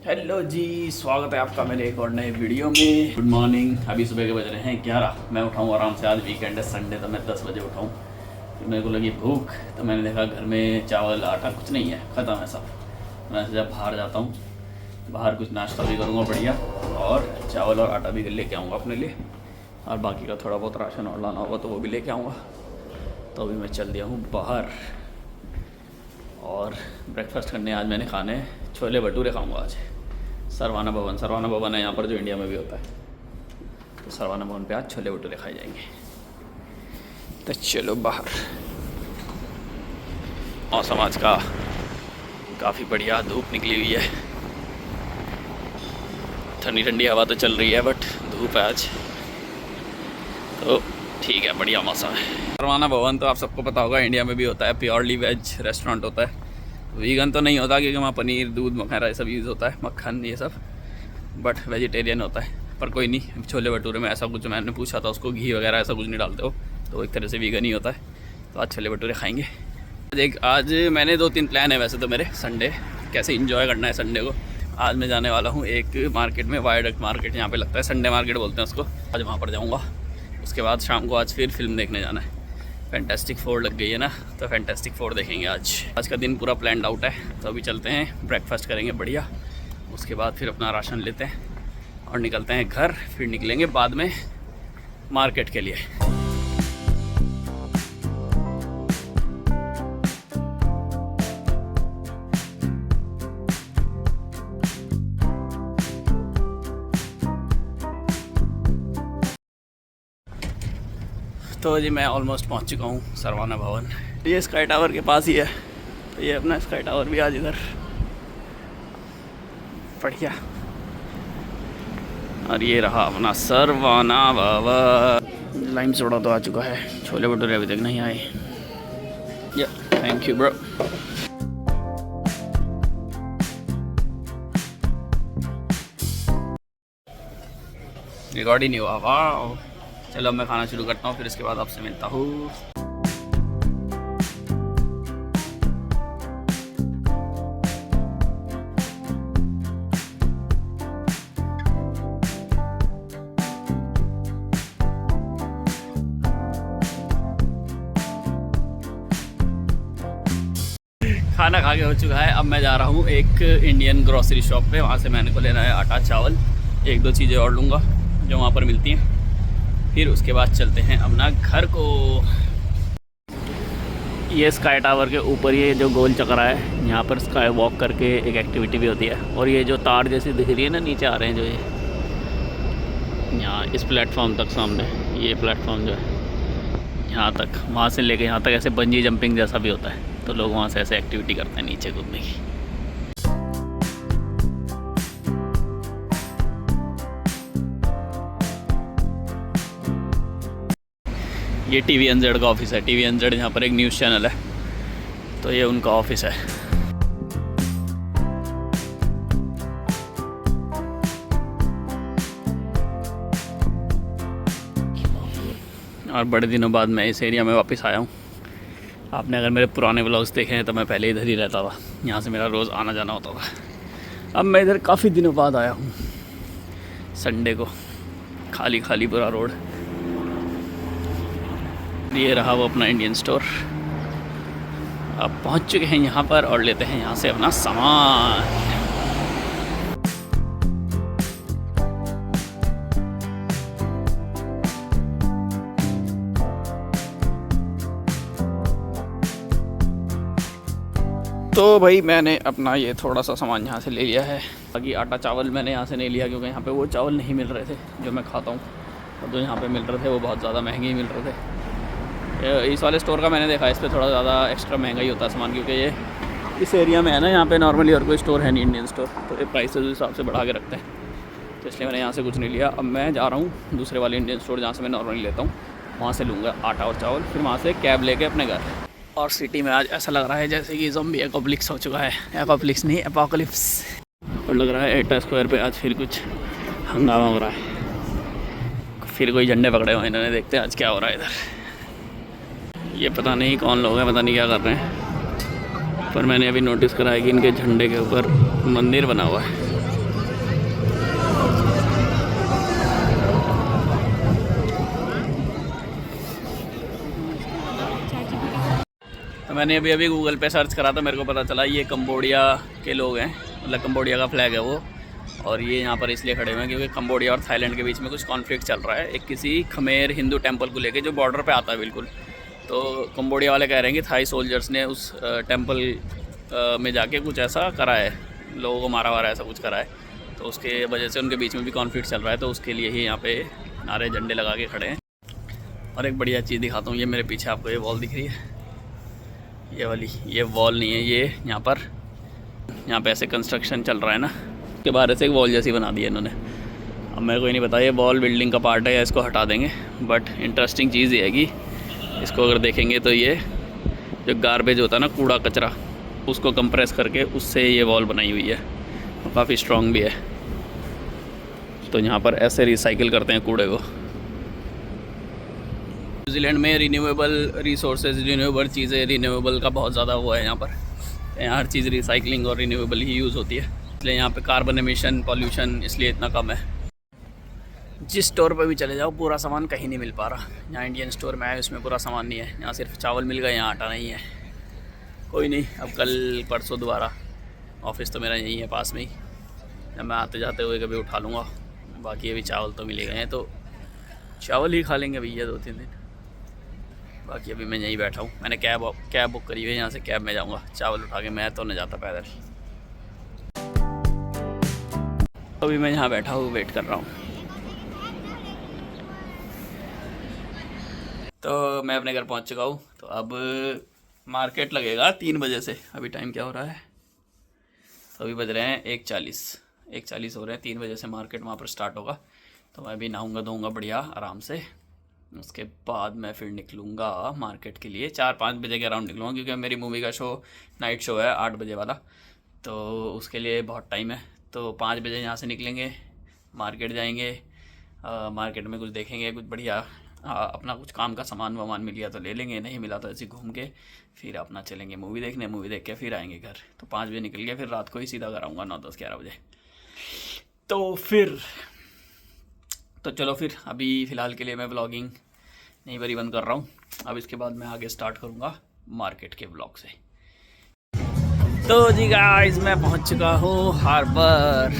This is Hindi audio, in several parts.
हेलो जी, स्वागत है आपका मेरे एक और नए वीडियो में। Good morning. अभी सुबह के बज रहे हैं 11। मैं उठाऊँ आराम से, आज वीकेंड है, संडे, तो मैं 10 बजे उठाऊँ। तो मेरे को लगी भूख, तो मैंने देखा घर में चावल आटा कुछ नहीं है, ख़त्म है सब। मैं सोचा बाहर जाता हूँ, बाहर कुछ नाश्ता भी करूँगा बढ़िया, और चावल और आटा भी लेके आऊँगा अपने लिए, और बाकी का थोड़ा बहुत राशन और लाना होगा तो वो भी लेके आऊँगा। तो अभी मैं चल दिया हूँ बाहर, और ब्रेकफास्ट करने आज मैंने खाने छोले भटूरे खाऊँगा आज। सरवाना भवन है यहाँ पर, जो इंडिया में भी होता है। तो सरवाना भवन पे आज छोले भटूरे खाए जाएंगे। तो चलो बाहर। मौसम आज का काफ़ी बढ़िया, धूप निकली हुई है, ठंडी ठंडी हवा तो चल रही है, बट धूप है आज, तो ठीक है, बढ़िया मौसम है। सरवाना भवन तो आप सबको पता होगा, इंडिया में भी होता है, प्योरली वेज रेस्टोरेंट होता है। वीगन तो नहीं होता, क्योंकि वहाँ पनीर, दूध वगैरह ये सब यूज़ होता है, मक्खन ये सब, बट वेजिटेरियन होता है। पर कोई नहीं, छोले भटूरे में ऐसा कुछ, मैंने पूछा था उसको, घी वगैरह ऐसा कुछ नहीं डालते हो, तो एक तरह से वीगन ही होता है। तो आज छोले भटूरे खाएंगे। आज मैंने 2-3 प्लान है वैसे तो मेरे, संडे कैसे इंजॉय करना है संडे को। आज मैं जाने वाला हूँ एक मार्केट में, वायडक्ट मार्केट यहाँ पे लगता है, संडे मार्केट बोलते हैं उसको। आज वहाँ पर जाऊँगा। उसके बाद शाम को आज फिर फिल्म देखने जाना है। फैंटास्टिक 4 लग गई है ना, तो फैंटास्टिक 4 देखेंगे आज का दिन पूरा प्लान्ड आउट है। तो अभी चलते हैं, ब्रेकफास्ट करेंगे बढ़िया, उसके बाद फिर अपना राशन लेते हैं और निकलते हैं घर। फिर निकलेंगे बाद में मार्केट के लिए। तो जी मैं ऑलमोस्ट पहुंच चुका हूं सरवाना भवन। ये स्काई टावर के पास ही है, तो ये अपना स्काई टावर भी आज इधर बढ़िया। और ये रहा अपना सरवाना भवन। लाइम सोडा तो आ चुका है, छोले भटूरे अभी तक नहीं आए। या थैंक यू ब्रो। रिकॉर्ड ही नहीं हुआ, वाह। चलो मैं खाना शुरू करता हूँ, फिर इसके बाद आपसे मिलता हूँ। खाना खा के हो चुका है। अब मैं जा रहा हूँ एक इंडियन ग्रॉसरी शॉप पे, वहाँ से मैंने को लेना है आटा, चावल, 1-2 चीज़ें और लूँगा जो वहाँ पर मिलती हैं। फिर उसके बाद चलते हैं अपना घर को। ये स्काई टावर के ऊपर ये जो गोल चक्रा है, यहाँ पर स्काई वॉक करके एक एक्टिविटी भी होती है। और ये जो तार जैसी दिख रही है ना, नीचे आ रहे हैं जो ये यहाँ इस प्लेटफॉर्म तक, सामने ये प्लेटफॉर्म जो है यहाँ तक, वहाँ से लेके यहाँ तक ऐसे बंजी जंपिंग जैसा भी होता है। तो लोग वहाँ से ऐसे एक्टिविटी करते हैं नीचे कूदने की। ये TVNZ का ऑफिस है। TVNZ यहाँ पर एक न्यूज़ चैनल है, तो ये उनका ऑफिस है। और बड़े दिनों बाद मैं इस एरिया में वापस आया हूँ। आपने अगर मेरे पुराने व्लॉग्स देखे हैं तो मैं पहले इधर ही रहता था, यहाँ से मेरा रोज़ आना जाना होता था। अब मैं इधर काफ़ी दिनों बाद आया हूँ संडे को। खाली खाली पूरा रोड। ये रहा वो अपना इंडियन स्टोर। अब पहुँच चुके हैं यहाँ पर और लेते हैं यहाँ से अपना सामान। तो भाई मैंने अपना ये थोड़ा सा सामान यहाँ से ले लिया है। बाकी आटा चावल मैंने यहाँ से नहीं लिया, क्योंकि यहाँ पे वो चावल नहीं मिल रहे थे जो मैं खाता हूँ, और जो यहाँ पे मिल रहे थे वो बहुत ज़्यादा महंगे ही मिल रहे थे। इस वाले स्टोर का मैंने देखा, इस पर थोड़ा ज़्यादा एक्स्ट्रा महंगा ही होता है सामान, क्योंकि ये इस एरिया में है ना, यहाँ पे नॉर्मली और कोई स्टोर है नहीं इंडियन स्टोर, तो ये प्राइस उस हिसाब से बढ़ा के रखते हैं। तो इसलिए मैंने यहाँ से कुछ नहीं लिया। अब मैं जा रहा हूँ दूसरे वाले इंडियन स्टोर जहाँ से मैं नॉर्मली लेता हूँ, वहाँ से लूँगा आटा और चावल, फिर वहाँ से कैब लेके अपने घर। और सिटी में आज ऐसा लग रहा है जैसे कि ज़ॉम्बी एपोकलिप्स हो चुका है। एपोकलिप्स नहीं, एपोकलिप्स। और लग रहा है एटा स्क्वायर पे आज फिर कुछ हंगामा हो रहा है, फिर कोई झंडे पकड़े हुए इन्होंने। देखते हैं आज क्या हो रहा है इधर। ये पता नहीं कौन लोग हैं, पता नहीं क्या कर रहे हैं, पर मैंने अभी नोटिस करा है कि इनके झंडे के ऊपर मंदिर बना हुआ है। मैंने अभी अभी गूगल पे सर्च करा तो मेरे को पता चला ये कंबोडिया के लोग हैं, मतलब कंबोडिया का फ्लैग है वो। और ये यहाँ पर इसलिए खड़े हुए हैं क्योंकि कंबोडिया और थाईलैंड के बीच में कुछ कॉन्फ्लिक्ट चल रहा है, एक किसी खमेर हिंदू टेम्पल को लेके जो बॉर्डर पे आता है बिल्कुल। तो कंबोडिया वाले कह रहे हैं कि थाई सोल्जर्स ने उस टेम्पल में जाके कुछ ऐसा करा है, लोगों को मारा वारा ऐसा कुछ करा है, तो उसके वजह से उनके बीच में भी कॉन्फ्लिक्ट चल रहा है। तो उसके लिए ही यहाँ पे नारे झंडे लगा के खड़े हैं। और एक बढ़िया चीज़ दिखाता हूँ, ये मेरे पीछे आपको ये वॉल दिख रही है, ये वाली, ये वॉल नहीं है, ये यहाँ पे ऐसे कंस्ट्रक्शन चल रहा है ना, के बाहर से एक वॉल जैसी बना दी है इन्होंने। अब मेरे को ये नहीं पता ये वॉल बिल्डिंग का पार्ट है या इसको हटा देंगे, बट इंटरेस्टिंग चीज़ ये है कि इसको अगर देखेंगे तो ये जो गार्बेज होता है ना, कूड़ा कचरा, उसको कंप्रेस करके उससे ये वॉल बनाई हुई है, और काफ़ी स्ट्रॉन्ग भी है। तो यहाँ पर ऐसे रिसाइकिल करते हैं कूड़े को। न्यूजीलैंड में रिन्यूएबल रिसोर्सेज, रिन्यूएबल चीज़ें, रिन्यूएबल का बहुत ज़्यादा वो है यहाँ पर। यहाँ हर चीज़ रिसाइकलिंग और रिन्यूएबल ही यूज़ होती है, इसलिए यहाँ पे कार्बन एमिशन, पॉल्यूशन इसलिए इतना कम है। जिस स्टोर पे भी चले जाओ पूरा सामान कहीं नहीं मिल पा रहा। यहाँ इंडियन स्टोर में आए उसमें पूरा सामान नहीं है, यहाँ सिर्फ चावल मिल गया, यहाँ आटा नहीं है। कोई नहीं, अब कल परसों दोबारा, ऑफिस तो मेरा यहीं है पास में ही, जब मैं आते जाते हुए कभी उठा लूँगा। बाकी अभी चावल तो मिले गए हैं तो चावल ही खा लेंगे भैया 2-3 दिन। बाकी अभी मैं यहीं बैठा हूँ, मैंने कैब बुक करी हुई है, यहाँ से कैब में जाऊँगा चावल उठा के। मैं तो नहीं जाता पैदल। अभी मैं यहाँ बैठा हूँ, वेट कर रहा हूँ। तो मैं अपने घर पहुँच चुका हूँ। तो अब मार्केट लगेगा 3 बजे से। अभी टाइम क्या हो रहा है, तो अभी बज रहे हैं 1:40 हो रहे हैं। 3 बजे से मार्केट वहाँ पर स्टार्ट होगा। तो मैं भी नहाऊंगा धोऊंगा बढ़िया आराम से, उसके बाद मैं फिर निकलूँगा मार्केट के लिए। 4-5 बजे के अराउंड निकलूँगा, क्योंकि मेरी मूवी का शो, नाइट शो है 8 बजे वाला, तो उसके लिए बहुत टाइम है। तो 5 बजे यहाँ से निकलेंगे, मार्केट जाएंगे, मार्केट में कुछ देखेंगे, कुछ बढ़िया अपना कुछ काम का सामान वामान मिल गया तो ले लेंगे, नहीं मिला तो ऐसे घूम के फिर अपना चलेंगे मूवी देखने। मूवी देख के फिर आएंगे घर। तो 5 बजे निकल गया, फिर रात को ही सीधा घर आऊँगा 9, 10, 11 बजे। तो चलो फिर अभी फ़िलहाल के लिए मैं व्लॉगिंग नहीं बरी बंद कर रहा हूँ। अब इसके बाद मैं आगे स्टार्ट करूँगा मार्केट के व्लॉग से। तो जी गाइस, मैं पहुँच चुका हूँ हार्बर,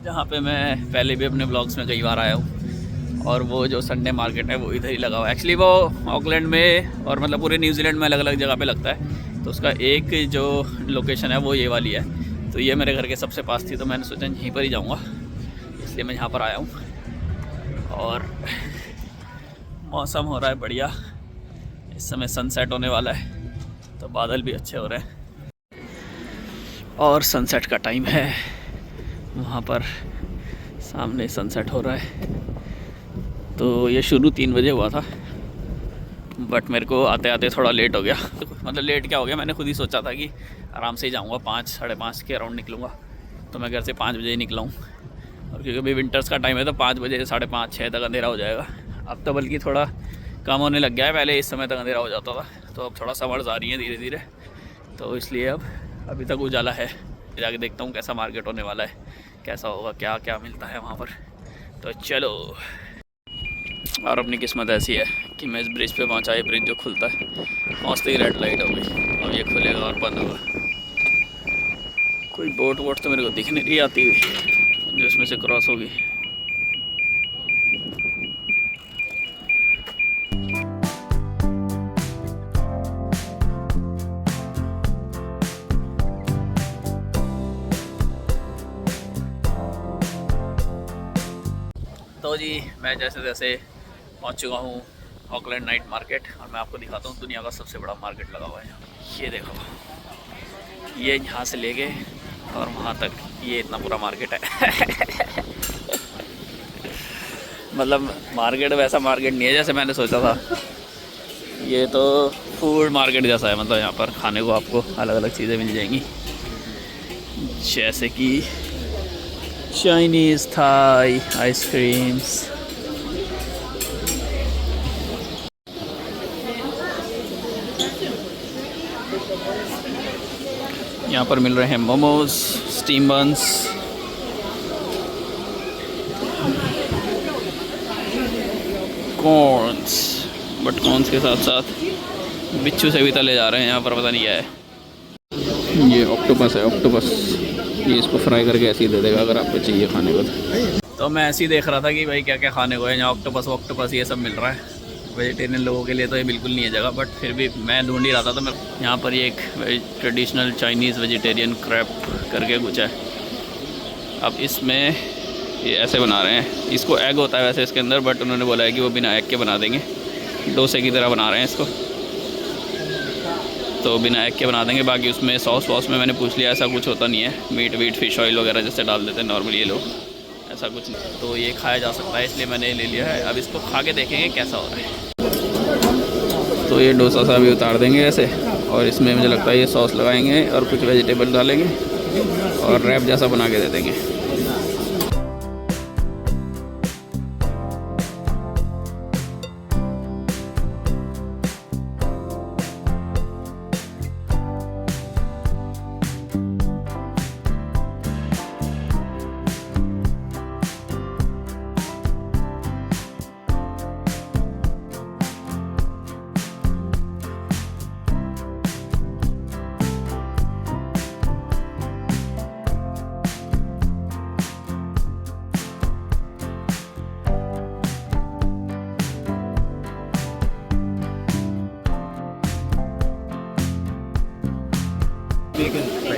जहाँ पे मैं पहले भी अपने व्लॉग्स में कई बार आया हूँ। और वो जो संडे मार्केट है वो इधर ही लगा हुआ है। एक्चुअली वो ऑकलैंड में और मतलब पूरे न्यूजीलैंड में अलग अलग जगह पे लगता है। तो उसका एक जो लोकेशन है वो ये वाली है। तो ये मेरे घर के सबसे पास थी, तो मैंने सोचा यहीं पर ही जाऊँगा, इसलिए मैं यहाँ पर आया हूँ। और मौसम हो रहा है बढ़िया, इस समय सनसेट होने वाला है, तो बादल भी अच्छे हो रहे हैं और सनसेट का टाइम है। वहाँ पर सामने सनसेट हो रहा है। तो ये शुरू 3 बजे हुआ था, बट मेरे को आते आते थोड़ा लेट हो गया। मतलब लेट क्या हो गया, मैंने खुद ही सोचा था कि आराम से ही जाऊँगा, 5, 5:30 के अराउंड निकलूँगा। तो मैं घर से 5 बजे ही निकला हूँ, और क्योंकि अभी विंटर्स का टाइम है तो 5 बजे 5:30, 6 तक अंधेरा हो जाएगा। अब तो बल्कि थोड़ा कम होने लग गया है, पहले इस समय तक अंधेरा हो जाता था। तो अब थोड़ा समर्स आ रही है धीरे धीरे, तो इसलिए अब अभी तक उजाला है। जाके देखता हूँ कैसा मार्केट होने वाला है, कैसा होगा, क्या क्या मिलता है वहाँ पर। तो चलो। और अपनी किस्मत ऐसी है कि मैं इस ब्रिज पे पहुँचा। ये ब्रिज जो खुलता है, पहुँचते ही रेड लाइट हो गई, और ये खुलेगा और बंद होगा। कोई बोट वोट तो मेरे को दिख नहीं रही आती हुई जो इसमें से क्रॉस होगी। तो जी मैं जैसे जैसे पहुंच चुका हूँ ऑकलैंड नाइट मार्केट, और मैं आपको दिखाता हूँ दुनिया का सबसे बड़ा मार्केट लगा हुआ है यहाँ। ये देखो, ये यहाँ से लेके और वहाँ तक ये इतना पूरा मार्केट है। मतलब मार्केट वैसा मार्केट नहीं है जैसे मैंने सोचा था, ये तो फूड मार्केट जैसा है। मतलब यहाँ पर खाने को आपको अलग अलग चीज़ें मिल जाएंगी, जैसे कि चाइनीज़, थाई, आइसक्रीम्स। यहाँ पर मिल रहे हैं momos, steam buns, corns, but corns के साथ साथ बिच्छू से भी तले जा रहे हैं यहाँ पर, पता नहीं क्या है। ये ऑक्टोपस है, ऑक्टोपस। ये इसको फ्राई करके ऐसे ही दे देगा अगर आपको चाहिए खाने को। तो मैं ऐसे ही देख रहा था कि भाई क्या क्या खाने को है यहाँ। ऑक्टोपस ऑक्टोपस ये सब मिल रहा है। वेजिटेरियन लोगों के लिए तो ये बिल्कुल नहीं है जगह, बट फिर भी मैं ढूंढ ही रहा था। तो मैं यहाँ पर ये एक ट्रेडिशनल चाइनीज़ वेजिटेरियन क्रैप करके कुछ है। अब इसमें ये ऐसे बना रहे हैं, इसको एग होता है वैसे इसके अंदर, बट उन्होंने बोला है कि वो बिना एग के बना देंगे। डोसे की तरह बना रहे हैं इसको, तो बिना एग के बना देंगे। बाकी उसमें सॉस वॉस में मैंने पूछ लिया, ऐसा कुछ होता नहीं है। मीट वीट फिश ऑयल वगैरह जैसे डाल देते हैं नॉर्मली ये लोग, ऐसा कुछ नहीं। तो ये खाया जा सकता है, इसलिए मैंने ले लिया है। अब इसको खा के देखेंगे कैसा हो रहा है। तो ये डोसा सा भी उतार देंगे ऐसे, और इसमें मुझे लगता है ये सॉस लगाएंगे और कुछ वेजिटेबल डालेंगे और रैप जैसा बना के दे देंगे।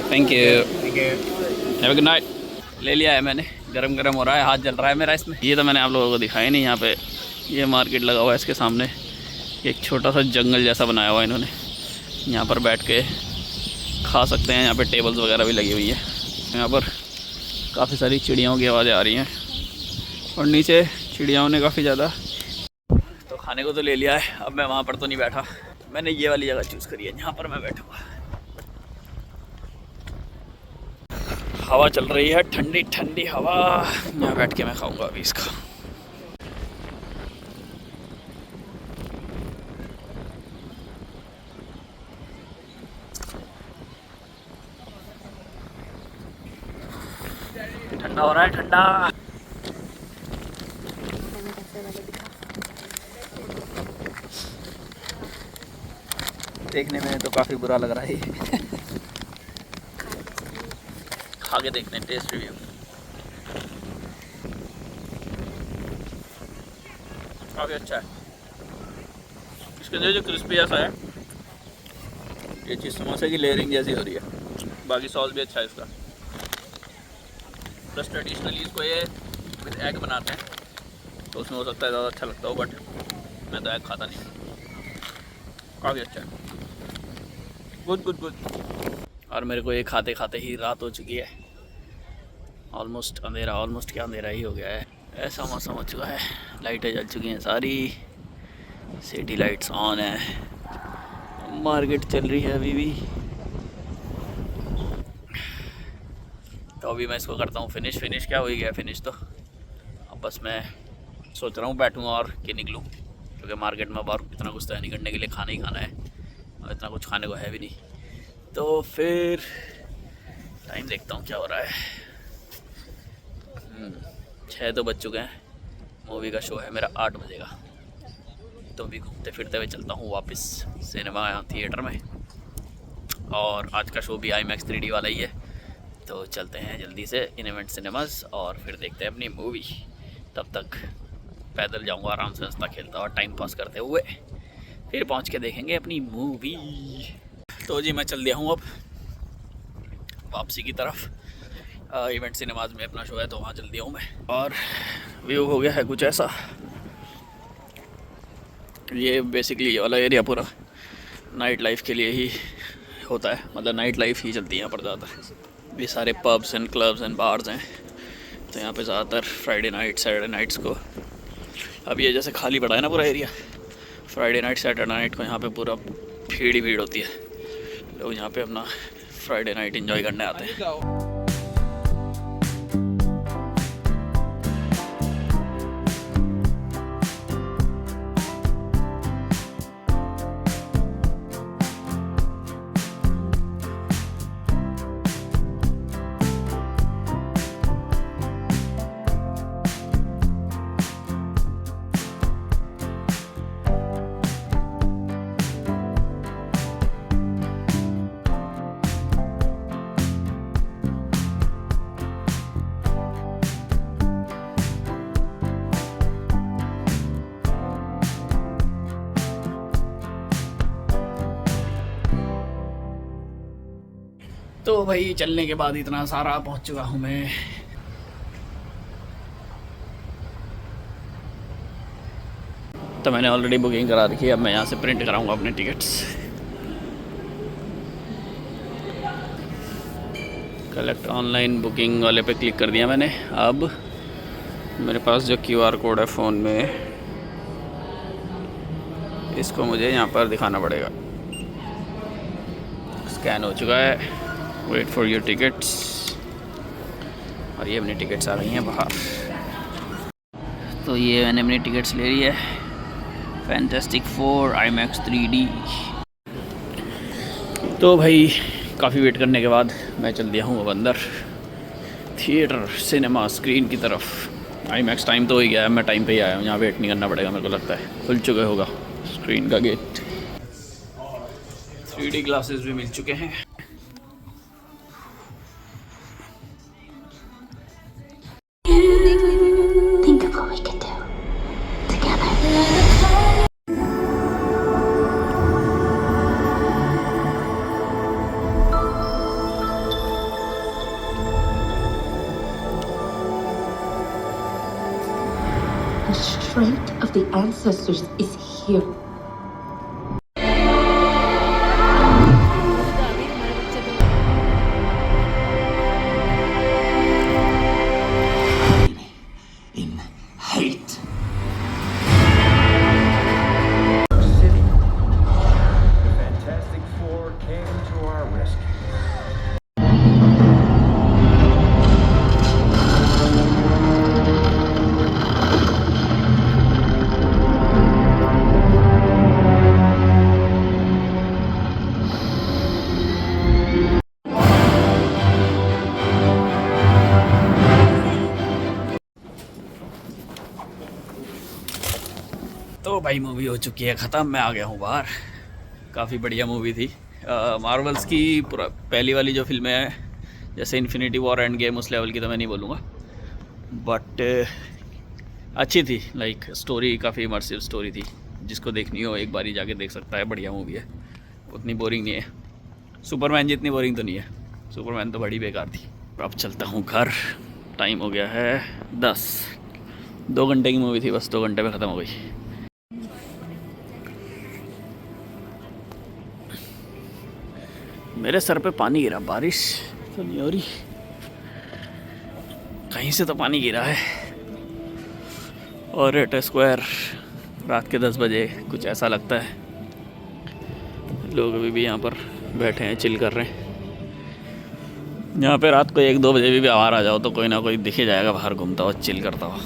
Thank you, have a good night. ले लिया है मैंने, गरम गरम हो रहा है, हाथ जल रहा है मेरा इसमें। ये तो मैंने आप लोगों को दिखाया नहीं। यहाँ पे ये मार्केट लगा हुआ है, इसके सामने एक छोटा सा जंगल जैसा बनाया हुआ है इन्होंने। यहाँ पर बैठ के खा सकते हैं। यहाँ पे टेबल्स वगैरह भी लगी हुई है। यहाँ पर काफ़ी सारी चिड़ियों की आवाज़ें आ रही हैं और नीचे चिड़ियाओं ने काफ़ी ज़्यादा। तो खाने को तो ले लिया है, अब मैं वहाँ पर तो नहीं बैठा। मैंने ये वाली जगह चूज़ करी है, यहाँ पर मैं बैठूँगा। हवा चल रही है, ठंडी ठंडी हवा। यहाँ बैठ के मैं खाऊंगा अभी इसका। ठंडा हो रहा है, ठंडा। देखने में तो काफ़ी बुरा लग रहा है। खा के देखते हैं, टेस्ट रिव्यू। काफ़ी अच्छा है। इसके अंदर जो क्रिस्पी ऐसा है, ये चीज़ समोसे की लेयरिंग जैसी हो रही है। बाकी सॉस भी अच्छा है इसका। प्लस ट्रेडिशनली इसको ये विद एग बनाते हैं, तो उसमें हो सकता है ज़्यादा अच्छा लगता हो, बट मैं तो एग खाता नहीं। काफ़ी अच्छा है, गुड गुड गुड। और मेरे को ये खाते खाते ही रात हो चुकी है। ऑलमोस्ट अंधेरा, ऑलमोस्ट क्या अंधेरा ही हो गया है। ऐसा मौसम हो चुका है, लाइटें जल चुकी हैं सारी, सिटी लाइट्स ऑन है, मार्केट चल रही है अभी भी। तो अभी मैं इसको करता हूँ फिनिश। क्या हो ही गया फिनिश तो। अब बस मैं सोच रहा हूँ बैठूँ और कि निकलूँ, क्योंकि मार्केट में बाहर इतना कुछ तो है नहीं करने के लिए, खाना ही खाना है और इतना कुछ खाने को है भी नहीं। तो फिर टाइम देखता हूँ क्या हो रहा है। 6 तो बज चुके हैं। मूवी का शो है मेरा 8 बजे का। तो अभी घूमते फिरते हुए चलता हूँ वापस सिनेमा थिएटर में। और आज का शो भी IMAX 3D वाला ही है, तो चलते हैं जल्दी से इनवेंट सिनेमास और फिर देखते हैं अपनी मूवी। तब तक पैदल जाऊँगा आराम से, हंसता खेलता और टाइम पास करते हुए, फिर पहुँच के देखेंगे अपनी मूवी। तो जी मैं चल दिया हूँ अब वापसी की तरफ। इवेंट सिनेमाज में अपना शो है, तो वहाँ चल दिया हूँ मैं। और व्यू हो गया है कुछ ऐसा। ये बेसिकली ये वाला एरिया पूरा नाइट लाइफ के लिए ही होता है, मतलब नाइट लाइफ ही चलती है यहाँ पर ज़्यादातर। ये सारे pubs and clubs and bars हैं, तो यहाँ पे ज़्यादातर फ्राइडे नाइट सैटरडे नाइट्स को, अब ये जैसे खाली पड़ा है ना पूरा area, Friday night Saturday night को यहाँ पे पूरा भीड़ ही भीड़ होती है। लोग यहाँ पे अपना फ्राइडे नाइट एंजॉय करने आते हैं। तो भाई चलने के बाद इतना सारा पहुंच चुका हूँ मैं। तो मैंने ऑलरेडी बुकिंग करा रखी है, अब मैं यहाँ से प्रिंट कराऊंगा अपने टिकट्स। कलेक्ट ऑनलाइन बुकिंग वाले पे क्लिक कर दिया मैंने। अब मेरे पास जो QR कोड है फ़ोन में, इसको मुझे यहाँ पर दिखाना पड़ेगा। स्कैन हो चुका है, वेट फॉर योर टिकट्स, और ये अपनी टिकट्स आ गई हैं बाहर। तो ये मैंने अपनी टिकट्स ले ली है, फैंटास्टिक 4 IMAX 3D। तो भाई काफ़ी वेट करने के बाद मैं चल दिया हूँ अब अंदर थिएटर सिनेमा स्क्रीन की तरफ। IMAX टाइम तो हो ही गया है, मैं टाइम पे ही आया हूँ, यहाँ वेट नहीं करना पड़ेगा मेरे को लगता है। खुल चुका होगा स्क्रीन का गेट, 3D ग्लासेस भी मिल चुके हैं। Think of what we could do together. The strength of the ancestors is here. In hate. City. The Fantastic Four came to our rescue. तो भाई मूवी हो चुकी है ख़त्म, मैं आ गया हूँ बाहर। काफ़ी बढ़िया मूवी थी। मार्वल्स की पहली वाली जो फिल्में हैं, जैसे इन्फिनिटी वॉर, एंड गेम, उस लेवल की तो मैं नहीं बोलूँगा, बट अच्छी थी। लाइक स्टोरी काफ़ी इमर्सिव स्टोरी थी, जिसको देखनी हो एक बारी जाके देख सकता है। बढ़िया मूवी है, उतनी बोरिंग नहीं है। सुपरमैन जितनी बोरिंग तो नहीं है, सुपरमैन तो बड़ी बेकार थी। अब चलता हूँ घर, टाइम हो गया है 10। 2 घंटे की मूवी थी, बस 2 घंटे में ख़त्म हो गई। मेरे सर पे पानी गिरा, बारिश तो नहीं हो रही, कहीं से तो पानी गिरा है। और रेड स्क्वायर रात के 10 बजे कुछ ऐसा लगता है। लोग अभी भी यहाँ पर बैठे हैं, चिल कर रहे हैं। यहाँ पे रात को 1-2 बजे भी बाहर आ जाओ तो कोई ना कोई दिखे जाएगा बाहर घूमता हुआ, चिल करता हुआ।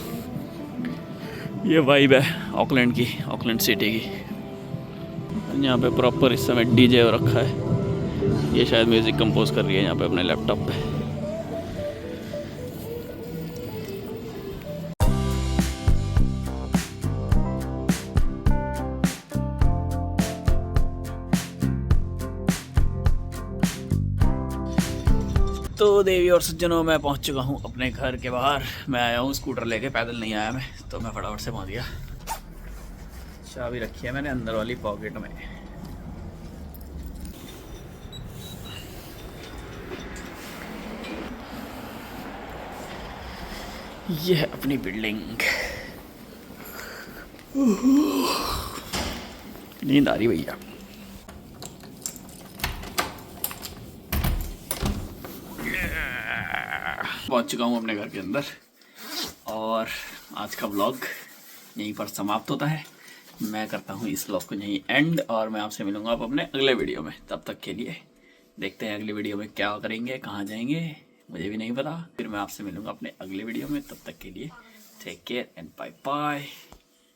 ये वाइब है ऑकलैंड की, ऑकलैंड सिटी की। यहाँ पे प्रॉपर इस समय DJ रखा है। ये शायद म्यूज़िक कंपोज कर रही है यहाँ पे अपने लैपटॉप पे। तो देवी और सज्जनों, मैं पहुँच चुका हूँ अपने घर के बाहर। मैं आया हूँ स्कूटर लेके, पैदल नहीं आया मैं, तो मैं फटाफट से पहुँच गया। चाबी रखी है मैंने अंदर वाली पॉकेट में। ये है अपनी बिल्डिंग। नींद आ रही भैया। पहुंच चुका हूँ अपने घर के अंदर, और आज का व्लॉग यहीं पर समाप्त होता है। मैं करता हूँ इस व्लॉग को यहीं एंड, और मैं आपसे मिलूंगा आप अपने अगले वीडियो में। तब तक के लिए देखते हैं अगले वीडियो में क्या करेंगे, कहाँ जाएंगे, मुझे भी नहीं पता। फिर मैं आपसे मिलूंगा अपने अगले वीडियो में। तब तक के लिए take care and bye bye.